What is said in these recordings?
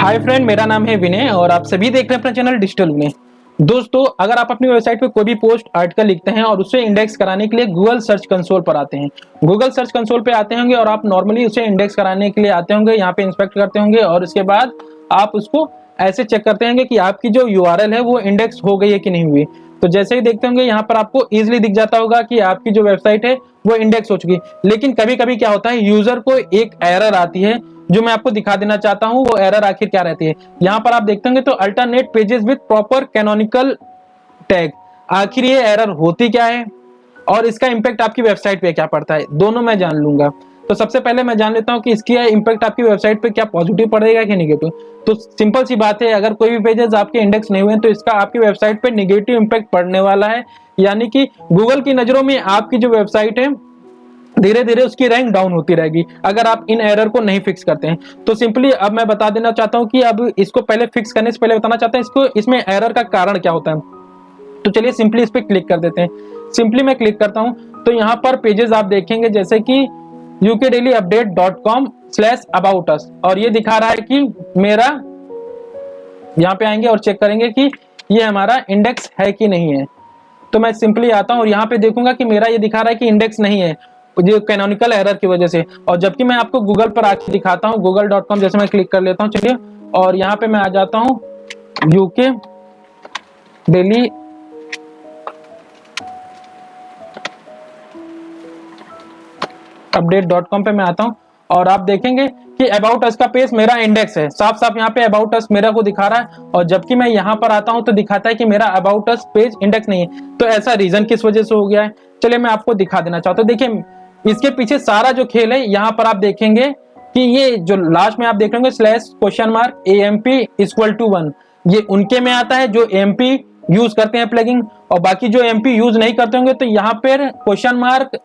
Hi friend, मेरा नाम है विनय और आप सभी देख रहे हैं अपना चैनल डिजिटल विनय। दोस्तों, अगर आप अपनी वेबसाइट पे कोई भी पोस्ट आर्टिकल लिखते हैं और उसे इंडेक्स कराने के लिए गूगल सर्च कंसोल पर आते हैं, गूगल सर्च कंसोल पे आते होंगे और आप नॉर्मली उसे इंडेक्स कराने के लिए आते होंगे, यहाँ पे इंस्पेक्ट करते होंगे और उसके बाद आप उसको ऐसे चेक करते होंगे कि आपकी जो यूआरएल है वो इंडेक्स हो गई है कि नहीं हुई। तो जैसे ही देखते होंगे यहाँ पर आपको इजीली दिख जाता होगा कि आपकी जो वेबसाइट है वो इंडेक्स हो चुकी। लेकिन कभी कभी क्या होता है, यूजर को एक एरर आती है जो मैं आपको दिखा देना चाहता हूं। वो एरर आखिर क्या रहती है, यहाँ पर आप देखते होंगे तो alternate pages with proper canonical tag. आखिर ये एरर होती क्या है और इसका इंपैक्ट आपकी वेबसाइट पे क्या पड़ता है, दोनों मैं जान लूंगा। तो सबसे पहले मैं जान लेता हूं कि इसकी इंपैक्ट आपकी वेबसाइट पे क्या पॉजिटिव पड़ेगा कि नेगेटिव। तो सिंपल सी बात है, अगर कोई भी पेजेस आपके इंडेक्स नहीं हुए तो इसका आपकी वेबसाइट पे नेगेटिव इंपैक्ट पड़ने वाला है। यानी कि गूगल की नजरों में आपकी जो वेबसाइट है धीरे धीरे उसकी रैंक डाउन होती रहेगी अगर आप इन एरर को नहीं फिक्स करते हैं। तो सिंपली अब मैं बता देना चाहता हूं कि अब इसको पहले फिक्स करने से पहले बताना चाहता हूं इसमें एरर का कारण क्या होता है। तो चलिए सिंपली इस पे क्लिक कर देते हैं। सिंपली मैं क्लिक करता हूं तो यहाँ पर पेजेस आप देखेंगे जैसे कि ukdailyupdate.com/aboutus और ये दिखा रहा है कि मेरा, यहाँ पे आएंगे और चेक करेंगे कि ये हमारा इंडेक्स है कि नहीं है। तो मैं सिंपली आता हूं और यहाँ पे देखूंगा कि मेरा ये दिखा रहा है कि इंडेक्स नहीं है, जो कैनोनिकल एरर की वजह से। और जबकि मैं आपको गूगल पर आके दिखाता हूँ, google.com जैसे मैं क्लिक कर लेता हूँ, चलिए, और यहाँ पे मैं आ जाता हूँ यूके डेली update.com पे मैं आता हूँ और आप देखेंगे कि अबाउट अस का पेज मेरा इंडेक्स है, साफ साफ यहाँ पे अबाउट अस मेरा को दिखा रहा है। और जबकि मैं यहाँ पर आता हूँ तो दिखाता है कि मेरा अबाउट अस पेज इंडेक्स नहीं है। तो ऐसा रीजन किस वजह से हो गया है, चलिए मैं आपको दिखा देना चाहता हूँ। देखिए इसके पीछे सारा जो खेल है, यहाँ पर आप देखेंगे कि ये जो लास्ट में आप देख रहे /AMP=1, ये उनके में आता है जो AMP यूज करते हैं प्लगइन, और बाकी जो MP यूज नहीं करते होंगे तो यहाँ पर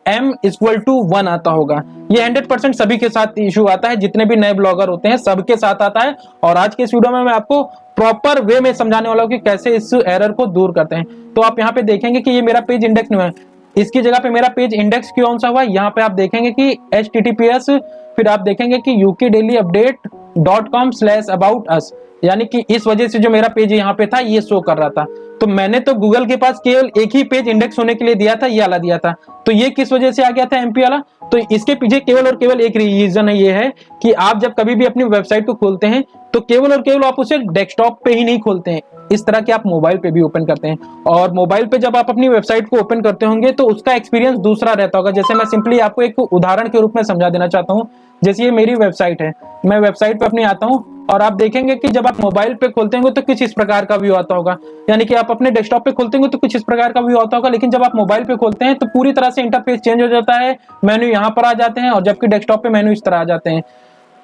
$M=1 आता होगा। ये 100% सभी के साथ इशू आता है, जितने भी नए ब्लॉगर होते हैं सबके साथ आता है। और आज के इस वीडियो में मैं आपको प्रॉपर वे में समझाने वाला हूँ कि कैसे इस एरर को दूर करते हैं। तो आप यहाँ पे देखेंगे कि ये मेरा पेज इंडेक्स नहीं है, इसकी जगह पे मेरा पेज इंडेक्स क्यों सा हुआ। यहाँ पे आप देखेंगे कि HTTPS, फिर आप देखेंगे कि ukdailyupdate.com/aboutus, यानी कि इस वजह से जो मेरा पेज यहाँ पे था ये शो कर रहा था। तो मैंने तो गूगल के पास केवल एक ही पेज इंडेक्स होने के लिए दिया था, ये वाला दिया था। तो ये किस वजह से आ गया था MP वाला, तो इसके पीछे केवल और केवल एक रीजन है, ये है कि आप जब कभी भी अपनी वेबसाइट को खोलते हैं तो केवल और केवल आप उसे डेस्कटॉप पे ही नहीं खोलते हैं, इस तरह के आप मोबाइल पे भी ओपन करते हैं। और मोबाइल पे जब आप अपनी वेबसाइट को ओपन करते होंगे तो उसका एक्सपीरियंस दूसरा रहता होगा। जैसे मैं सिंपली आपको एक उदाहरण के रूप में समझा देना चाहता हूँ। जैसे ये मेरी वेबसाइट है, मैं वेबसाइट पे अपनी आता हूँ और आप देखेंगे कि जब आप मोबाइल पे खोलते होंगे तो कुछ इस प्रकार का व्यू आता होगा, यानी कि आप अपने डेस्कटॉप पे खोलते होंगे तो कुछ इस प्रकार का व्यू आता होगा। लेकिन जब आप मोबाइल पे खोलते हैं तो पूरी तरह से इंटरफेस चेंज हो जाता है, मेन्यू यहाँ पर आ जाते हैं, और जबकि डेस्कटॉप पे मेन्यू इस तरह आ जाते हैं।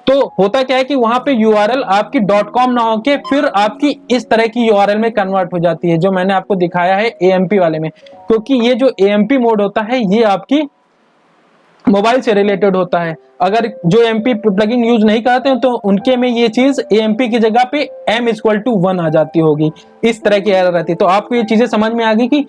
तो होता क्या है कि वहां पे यूआरएल आपकी .com ना होके फिर आपकी इस तरह की यूआरएल में कन्वर्ट हो जाती है, जो मैंने आपको दिखाया है AMP वाले में। क्योंकि ये जो AMP मोड होता है ये आपकी मोबाइल से रिलेटेड होता है। अगर जो MP प्लगइन यूज नहीं करते हैं तो उनके में ये चीज AMP की जगह पे M=1 आ जाती होगी, इस तरह की एरर रहती है। तो आपको ये चीजें समझ में आ गई कि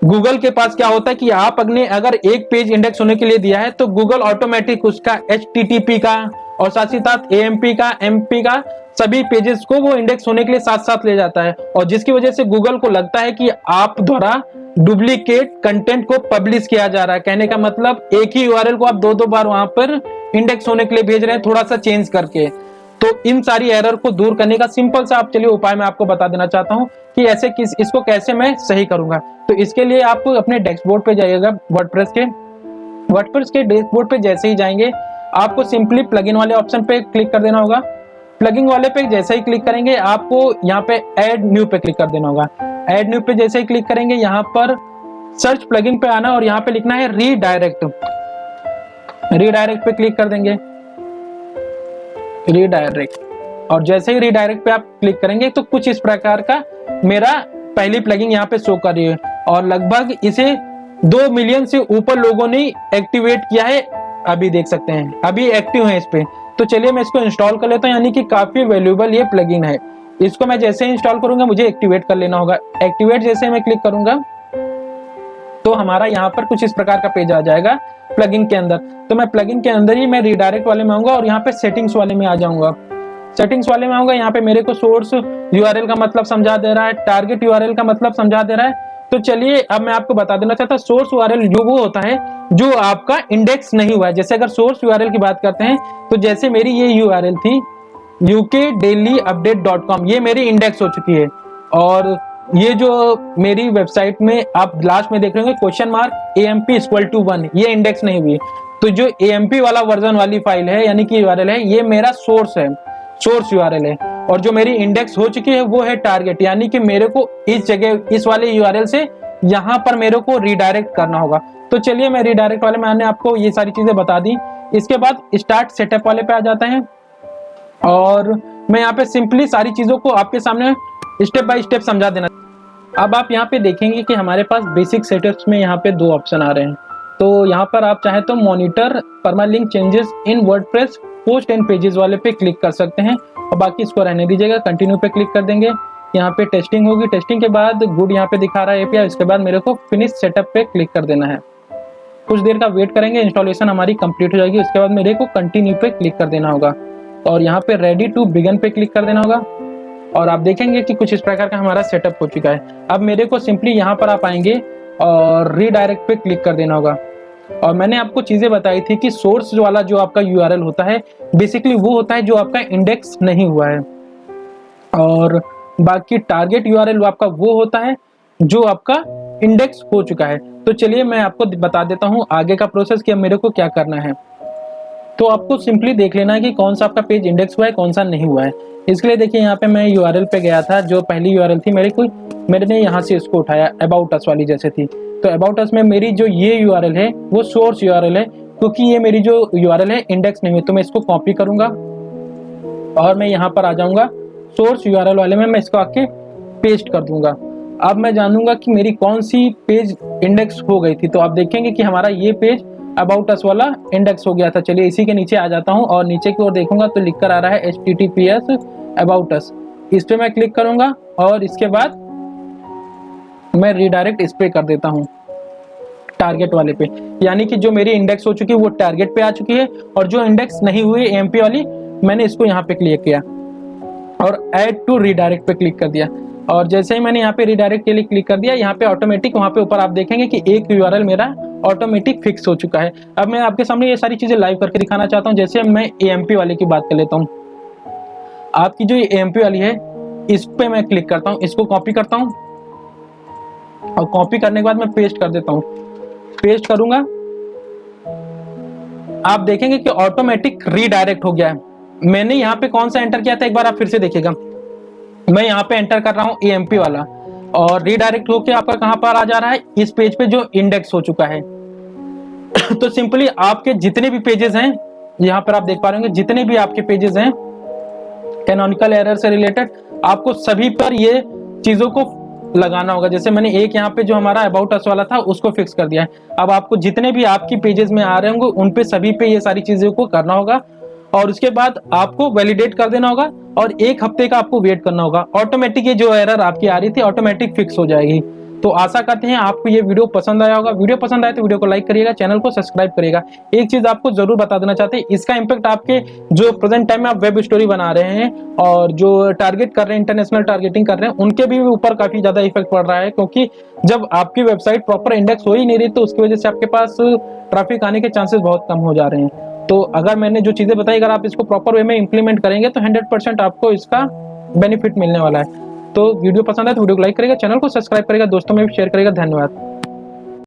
गूगल के पास क्या होता है कि आप अगर एक पेज इंडेक्स होने के लिए दिया है तो गूगल ऑटोमेटिक उसका HTTP का और साथ ही साथ AMP का, MP का, सभी पेजेस को वो इंडेक्स होने के लिए साथ साथ ले जाता है। और जिसकी वजह से गूगल को लगता है कि आप द्वारा डुप्लीकेट कंटेंट को पब्लिश किया जा रहा है। कहने का मतलब एक ही URL को आप दो बार वहां पर इंडेक्स होने के लिए भेज रहे हैं, थोड़ा सा चेंज करके। तो इन सारी एरर को दूर करने का सिंपल सा आप चलिए उपाय मैं आपको बता देना चाहता हूं कि ऐसे इसको कैसे मैं सही करूंगा। तो इसके लिए आप अपने डैशबोर्ड पे जाइएगा, वर्डप्रेस के डैशबोर्ड पे जैसे ही जाएंगे आपको सिंपली प्लगइन वाले ऑप्शन पे क्लिक कर देना होगा। प्लगइन वाले पे जैसे ही क्लिक करेंगे आपको यहाँ पे ऐड न्यू पे क्लिक कर देना होगा। ऐड न्यू पे जैसे ही क्लिक करेंगे यहाँ पर सर्च प्लगइन पे आना और यहाँ पे लिखना है रीडायरेक्ट पे क्लिक कर देंगे, रीडायरेक्ट। और जैसे ही रीडायरेक्ट पे आप क्लिक करेंगे तो कुछ इस प्रकार का मेरा पहली प्लगइन यहाँ पे शो कर रही है और लगभग इसे 2 मिलियन से ऊपर लोगों ने एक्टिवेट किया है। अभी देख सकते हैं अभी एक्टिव है इस पे। तो चलिए मैं इसको इंस्टॉल कर लेता हूँ, यानी कि काफी वैल्यूएबल ये प्लगइन है। इसको मैं जैसे ही इंस्टॉल करूंगा मुझे एक्टिवेट कर लेना होगा। एक्टिवेट जैसे मैं क्लिक करूंगा तो हमारा यहाँ पर कुछ इस प्रकार का पेज आ जाएगा प्लगइन के अंदर। तो मैं प्लगइन के अंदर ही मैं रीडायरेक्ट वाले में आऊंगा और यहाँ पे सेटिंग्स वाले में आ जाऊंगा। सेटिंग्स वाले में आऊंगा, यहाँ पे मेरे को सोर्स यूआरएल का मतलब समझा दे रहा है, टारगेट यूआरएल का मतलब समझा दे रहा है। तो चलिए अब मैं आपको बता देना चाहता हूँ, सोर्स यूआरएल जो वो होता है जो आपका इंडेक्स नहीं हुआ है। जैसे अगर सोर्स यूआरएल की बात करते हैं तो जैसे मेरी ये यूआरएल थी ukdailyupdate.com, ये मेरी इंडेक्स हो चुकी है। और ये जो मेरी वेबसाइट में आप लास्ट में देख रहे होंगे क्वेश्चन मार्क AMP=1, ये इंडेक्स नहीं हुई। तो जो AMP वाला वर्जन वाली फाइल है यानी कि यूआरएल है, ये मेरा सोर्स है, सोर्स यूआरएल है। और जो मेरी इंडेक्स हो चुकी है वो है टारगेट, यानी कि मेरे को इस जगह इस वाले यूआरएल से यहाँ पर मेरे को रिडायरेक्ट करना होगा। तो चलिए मैं रिडायरेक्ट वाले मैंने आपको ये सारी चीजें बता दी। इसके बाद स्टार्ट सेटअप वाले पे आ जाते हैं और मैं यहाँ पे सिंपली सारी चीजों को आपके सामने स्टेप बाय स्टेप समझा देना। अब आप यहाँ पे देखेंगे कि हमारे पास बेसिक सेटअप्स में यहाँ पे 2 ऑप्शन आ रहे हैं। तो यहाँ पर आप चाहे तो monitor permalink changes in WordPress post and pages वाले पे क्लिक कर सकते हैं और बाकी इसको रहने दीजिएगा। कंटिन्यू पे क्लिक कर देंगे, यहाँ पे टेस्टिंग होगी, टेस्टिंग के बाद गुड यहाँ पे दिखा रहा है एपीआई। इसके बाद मेरे को फिनिश सेटअप पे क्लिक कर देना है। कुछ देर का वेट करेंगे, इंस्टॉलेशन हमारी कंप्लीट हो जाएगी। उसके बाद मेरे को कंटिन्यू पे क्लिक कर देना होगा और यहाँ पे रेडी टू बिगिन पे क्लिक कर देना होगा और आप देखेंगे कि कुछ इस प्रकार का हमारा सेटअप हो चुका है। अब मेरे को सिंपली यहाँ पर आप आएंगे और रीडायरेक्ट पे क्लिक कर देना होगा। और मैंने आपको चीजें बताई थी कि सोर्स वाला जो आपका यूआरएल होता है बेसिकली वो होता है जो आपका इंडेक्स नहीं हुआ है, और बाकी टारगेट यूआरएल आपका वो होता है जो आपका इंडेक्स हो चुका है। तो चलिए मैं आपको बता देता हूँ आगे का प्रोसेस कि अब मेरे को क्या करना है। तो आपको सिंपली देख लेना है कि कौन सा आपका पेज इंडेक्स हुआ है, कौन सा नहीं हुआ है। इसके लिए देखिए यहाँ पे मैं यूआरएल पे गया था, जो पहली यूआरएल थी मैंने यहाँ से इसको उठाया, अबाउट अस वाली जैसे थी। तो अबाउट अस में मेरी जो ये यूआरएल है वो सोर्स यूआरएल है, क्योंकि ये मेरी जो यूआरएल है इंडेक्स नहीं हुई। तो मैं इसको कॉपी करूंगा और मैं यहाँ पर आ जाऊंगा सोर्स यूआरएल वाले में, मैं इसको आके पेस्ट कर दूंगा। अब मैं जानूंगा कि मेरी कौन सी पेज इंडेक्स हो गई थी। तो आप देखेंगे कि हमारा ये पेज अबाउट अस वाला इंडेक्स हो गया था। चलिए इसी के नीचे आ जाता हूँ और नीचे की ओर देखूंगा तो लिख कर आ रहा है https अबाउट अस। इस पे मैं क्लिक करूंगा और इसके बाद मैं रिडायरेक्ट इस पे कर देता हूँ टारगेट वाले पे, यानी कि जो मेरी इंडेक्स हो चुकी है वो टारगेट पे आ चुकी है और जो इंडेक्स नहीं हुई एमपी वाली मैंने इसको यहाँ पे क्लिक किया और ऐड टू रिडायरेक्ट पे क्लिक कर दिया। और जैसे ही मैंने यहाँ पे रिडायरेक्ट के लिए क्लिक कर दिया, यहाँ पे ऑटोमेटिक वहाँ पे ऊपर आप देखेंगे कि एक यूआरएल मेरा ऑटोमेटिक फिक्स हो चुका है। अब मैं आपके सामने ये सारी चीजें लाइव करके दिखाना चाहता हूँ। जैसे मैं एएमपी वाले की बात कर लेता हूँ, आपकी जो एएमपी वाली है इस पे मैं क्लिक करता हूँ, इसको कॉपी करता हूँ और कॉपी करने के बाद मैं पेस्ट कर देता हूँ। पेस्ट करूंगा, आप देखेंगे कि ऑटोमेटिक रीडायरेक्ट हो गया है। मैंने यहाँ पे कौन सा एंटर किया था एक बार आप फिर से देखिएगा, मैं यहाँ पे एंटर कर रहा हूँ एएमपी वाला और रीडायरेक्ट होके आपका कहां पर आ जा रहा है, इस पेज पे जो इंडेक्स हो चुका है। तो सिंपली आपके जितने भी पेजेस हैं यहाँ पर आप देख पा रहे होंगे, जितने भी आपके पेजेस हैं कैनोनिकल एरर से रिलेटेड, आपको सभी पर ये चीजों को लगाना होगा। जैसे मैंने एक यहाँ पे जो हमारा अबाउट अस वाला था उसको फिक्स कर दिया है। अब आपको जितने भी आपकी पेजेस में आ रहे होंगे उन पे सभी पे ये सारी चीजों को करना होगा और उसके बाद आपको वैलिडेट कर देना होगा और 1 हफ्ते का आपको वेट करना होगा। ऑटोमेटिक ये जो एरर आपकी आ रही थी ऑटोमेटिक फिक्स हो जाएगी। तो आशा करते हैं आपको ये वीडियो पसंद आया होगा। वीडियो पसंद आए तो वीडियो को लाइक करिएगा, चैनल को सब्सक्राइब करिएगा। एक चीज आपको जरूर बता देना चाहते हैं, इसका इंपैक्ट आपके जो प्रेजेंट टाइम में आप वेब स्टोरी बना रहे हैं और जो टारगेट कर रहे हैं, इंटरनेशनल टारगेटिंग कर रहे हैं, उनके भी ऊपर काफी ज्यादा इफेक्ट पड़ रहा है। क्योंकि जब आपकी वेबसाइट प्रॉपर इंडेक्स हो ही नहीं रही तो उसकी वजह से आपके पास ट्रैफिक आने के चांसेस बहुत कम हो जा रहे हैं। तो अगर मैंने जो चीजें बताई अगर आप इसको प्रॉपर वे में इंप्लीमेंट करेंगे तो 100% आपको इसका बेनिफिट मिलने वाला है। तो वीडियो पसंद है तो वीडियो को लाइक करेगा, चैनल को सब्सक्राइब करेगा, दोस्तों में भी शेयर करेगा। धन्यवाद।